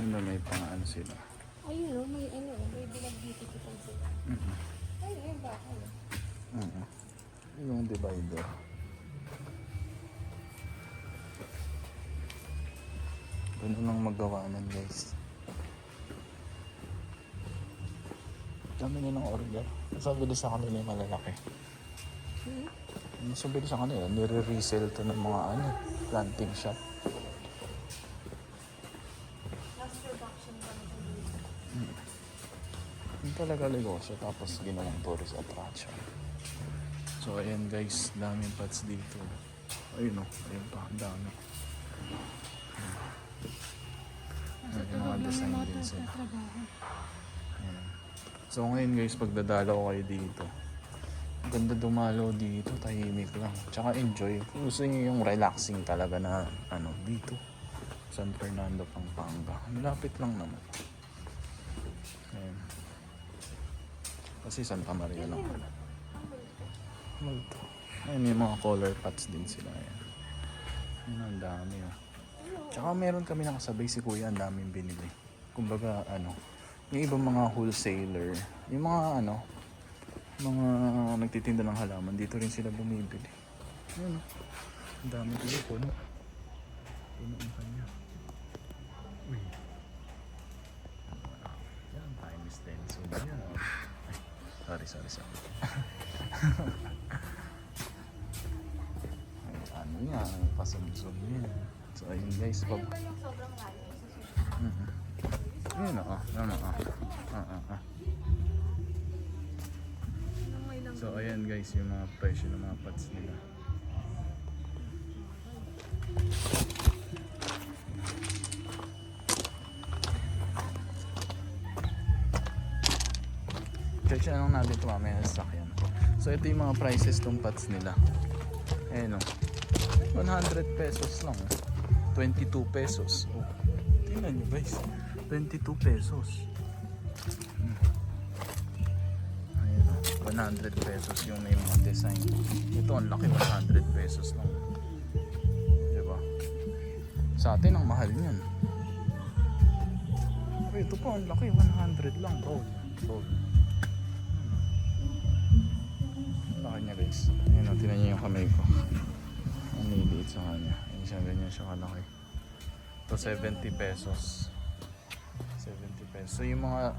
Yun na, may pang ano sila. Ayun o, may ano, may binag-beautifikan sila. Ayun, yung bakal. Yung divider. Ganun lang magawa nun, guys. Dami nilang order. Mas mabilis sa kanila yung malalaki. Mas mabilis sa kanila. Nire-resell to ng mga ano, planting shop. Mass production pa na dito. Yung talaga negosyo, tapos ginawang tourist attraction. So ayan guys, daming pots dito. Ayun o, ayun pa, ang dami. Ayan, yung mga design din sila. Ayan. So ngayon guys, pagdadalaw kayo dito, ganda dumalaw dito, tahimik lang. Tsaka enjoy. Kung gusto nyo yung relaxing talaga na ano, dito. San Fernando, Pampanga. Malapit lang naman. Ayan. Kasi Santa Maria lang. Multo. Ayan, yung mga color pots din sila. Ayan. Ayan, ang dami oh. Tsaka meron kami nakasabay si Kuya, ang daming binili. Kumbaga, ano, yung ibang mga wholesaler, yung mga ano, mga nagtitinda ng halaman, dito rin sila bumibili. Ayan oh. Ang dami dito, puno. Puno ang kanya. Uy. Yan, time is 10. So, yan. Ay, sorry. Ay, ano yan, pasumsum yan. So, ayun guys, pag... Ayun ba yung sobrang layo? Ayun o, So, ayan guys, yung mga presyo ng mga pots nila. Check lang natin ito mamaya na sasakyan. So ito yung mga prices ng pots nila. Ayan o. 100 pesos lang. 22 pesos. Oh. Tingnan nyo guys. 22 pesos. Ayan o. 100 pesos yung may mga design. Ito ang laki, 100 pesos lang. Diba? Sa atin ang mahal niyan. Ito po ang laki, 100 lang. Gold. Niya guys. Ayan o, tinan niyo yung kamay ko. Ang niliit sa kanya. Ayan siya, ganyan siya kalaki. Ito 70 pesos. 70 pesos. So yung mga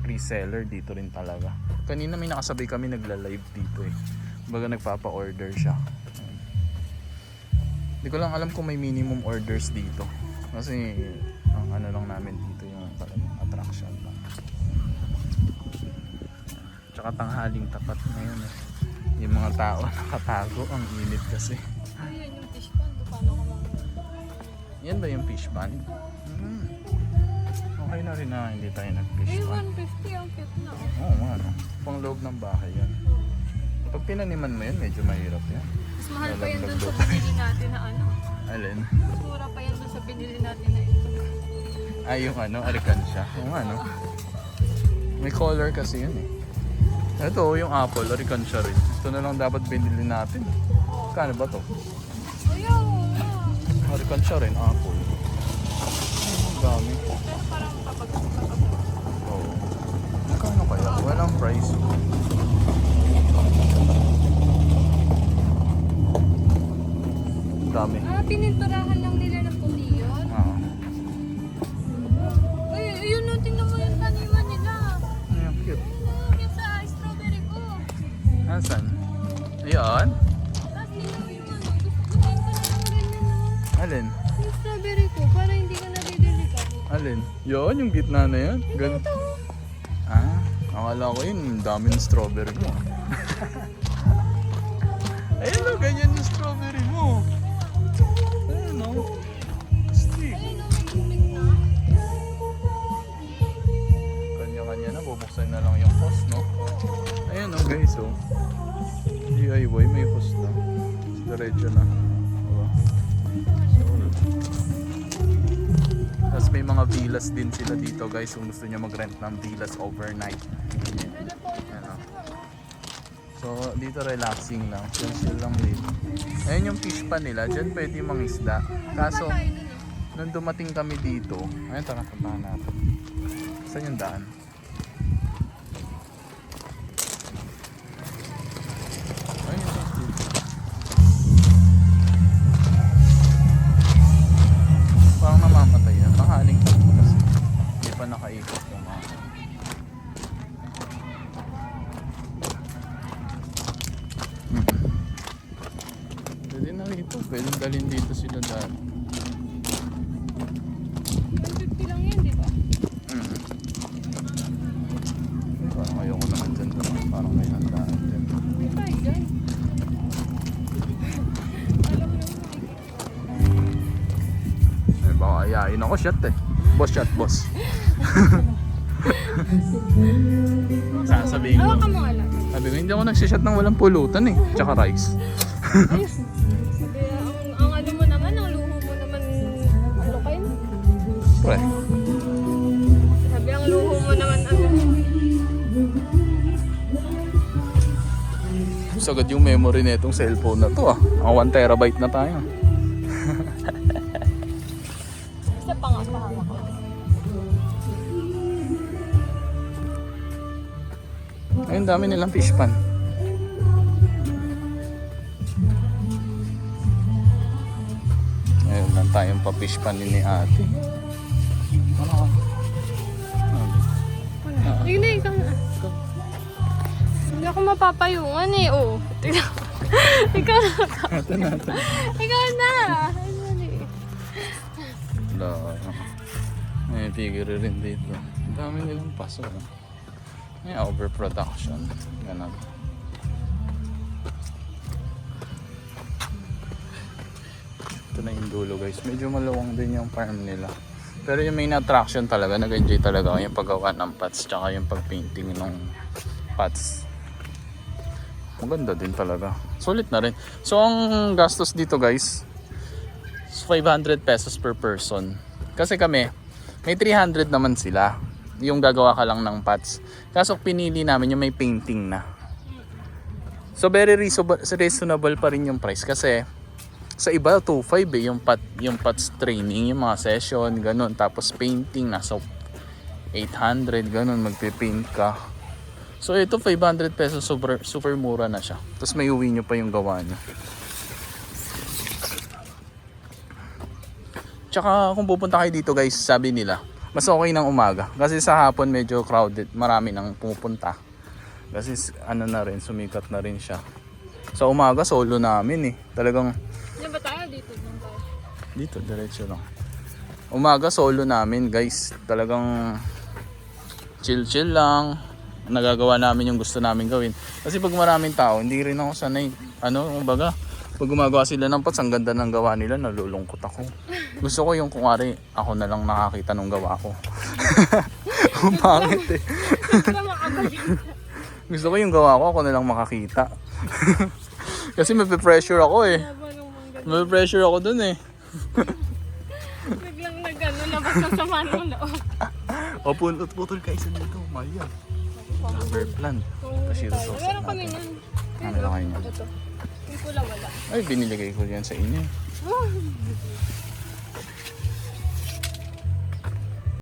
reseller dito rin talaga. Kanina may nakasabay kami nagla-live dito eh. Baga nagpapa-order siya. Ayan. Hindi ko lang alam kung may minimum orders dito. Kasi ang ano lang namin dito yung talagang attraction lang. Tsaka tanghaling tapat ngayon eh. Yung mga tao nakatago, ang init kasi. Ayun yung fish pond, paano ka lang? Yan ba yung fish pond? Okay na rin na hindi tayo nag-fish Ay, pond. 150 ang cute na oh. Oo nga no, pang loob ng bahay yan. Pag pinaniman mo yan, medyo mahirap yan. Mas mahal pa yan dun sa binili natin na ano. Alin? Mas mura pa yan dun sa binili natin na ito. Ay yung ano, arikansya. Oo nga no. May color kasi yun eh. Ito yung apple, arikansya rin. Ito na lang dapat binili natin. Kano ba to? Ayaw! Arikansya rin, apple. Ang dami. Pero parang kapag Oo. Magkano kaya? Walang price. Ang dami. pininturahan lang nila ng puti yun? Ay, yun no, tingnan mo yung taniman nila. Ayan, cute. Yung sa strawberry ko. Nasaan? Ayan. Tapos nila yung ano, gusto ko na lang ganyan no. Alin? Yung strawberry ko, para hindi ka nadidilikat. Alin? Yun, yung gitna na yan. Gan ah, akala ko yun, ang dami ng strawberry mo. Ayun o, ganyan yung strawberry mo. Ayun o. Stick. Ayun no, may tubig na. Kanya-kanya na, bubuksan na lang yung host, no? Ayun o guys, o. DIY, may host na. Diretso na. Diba? Tapos may mga villas din sila dito guys kung gusto nyo mag-rent ng villas overnight. Ano. So dito relaxing lang, chill lang dito. Ayun yung fish pan nila, dyan pwede mangisda. Kaso, nung dumating kami dito, ayun, tara, puntahan natin. Saan yung daan? Ayun yung daan dito. Parang namamatay yan. Mahaling ko kasi hindi pa nakaikot yung mga. Pwede na rito. Pwede dalhin dito sila dati. 150 lang yan, di ba? Parang ayoko naman dyan. Parang may handaan dyan. May tayo dyan. Alam mo naman. Eh, baka ayain ako shot eh. Boss shot, boss. Sasabihin ko. Hawakan mo nga lang. Sabi ko, hindi ako nagsishot ng walang pulutan eh. Tsaka rice. Ayos. Sabi, ang ano mo naman, ang luho mo naman, ano kayo? Pre. Sabi, ang luho mo naman, ano? Sagad yung memory na itong cellphone na to ah. Ang 1 terabyte na tayo. Isa pa nga, pahawak ko. Ayun, dami nilang fish pan. Ayun lang tayong pa-fish pan ni ate. Ano? Hindi, ikaw na. Hindi ako mapapayungan eh, oh. Tingnan mo. Ikaw na. Ito natin. Ikaw na. Ayun eh. Wala. May figure rin dito. Ang dami nilang paso. May overproduction. Ganun. Ito na yung dulo guys. Medyo malawang din yung farm nila. Pero yung main attraction talaga, nag-enjoy talaga ako yung paggawa ng pots tsaka yung pag-painting ng pots. Maganda din talaga. Sulit na rin. So ang gastos dito guys, 500 pesos per person. Kasi kami, may 300 naman sila. Yung gagawa ka lang ng pots. Kaso pinili namin yung may painting na. So very reasonable pa rin yung price kasi sa iba 2.5 eh yung pots training, yung mga session, ganun. Tapos painting nasa 800 ganun, magpe-paint ka. So ito 500 pesos, super mura na siya. Tapos may uwi nyo pa yung gawa nyo. Tsaka kung pupunta kayo dito guys, sabi nila mas okay ng umaga. Kasi sa hapon medyo crowded, marami nang pumupunta. Kasi ano na rin, sumikat na rin siya. Sa umaga solo namin eh. Talagang Diyan ba tayo? Dito lang tayo. dito, diretso lang. Umaga solo namin guys. Talagang chill lang. Nagagawa namin yung gusto namin gawin. Kasi pag maraming tao, hindi rin ako sanay. Kumbaga, pag gumagawa sila ng pots, ang ganda ng gawa nila, nalulungkot ako. Gusto ko yung kunwari, ako na lang nakakita ng gawa ko. Ang pangit eh. Siyempre makabalita. Gusto ko yung gawa ko, ako na lang makakita. Kasi may-pressure ako eh. May-pressure ako dun eh. Biglang nag-ano, labas ng sama ng loob. O putol ka isa dito, Maria. Number plan. Pashiro sauce Meron kami natin. nun. Ano na kayo niyan? Ito. Yung pula wala. Ay, biniligay ko yan sa inyo.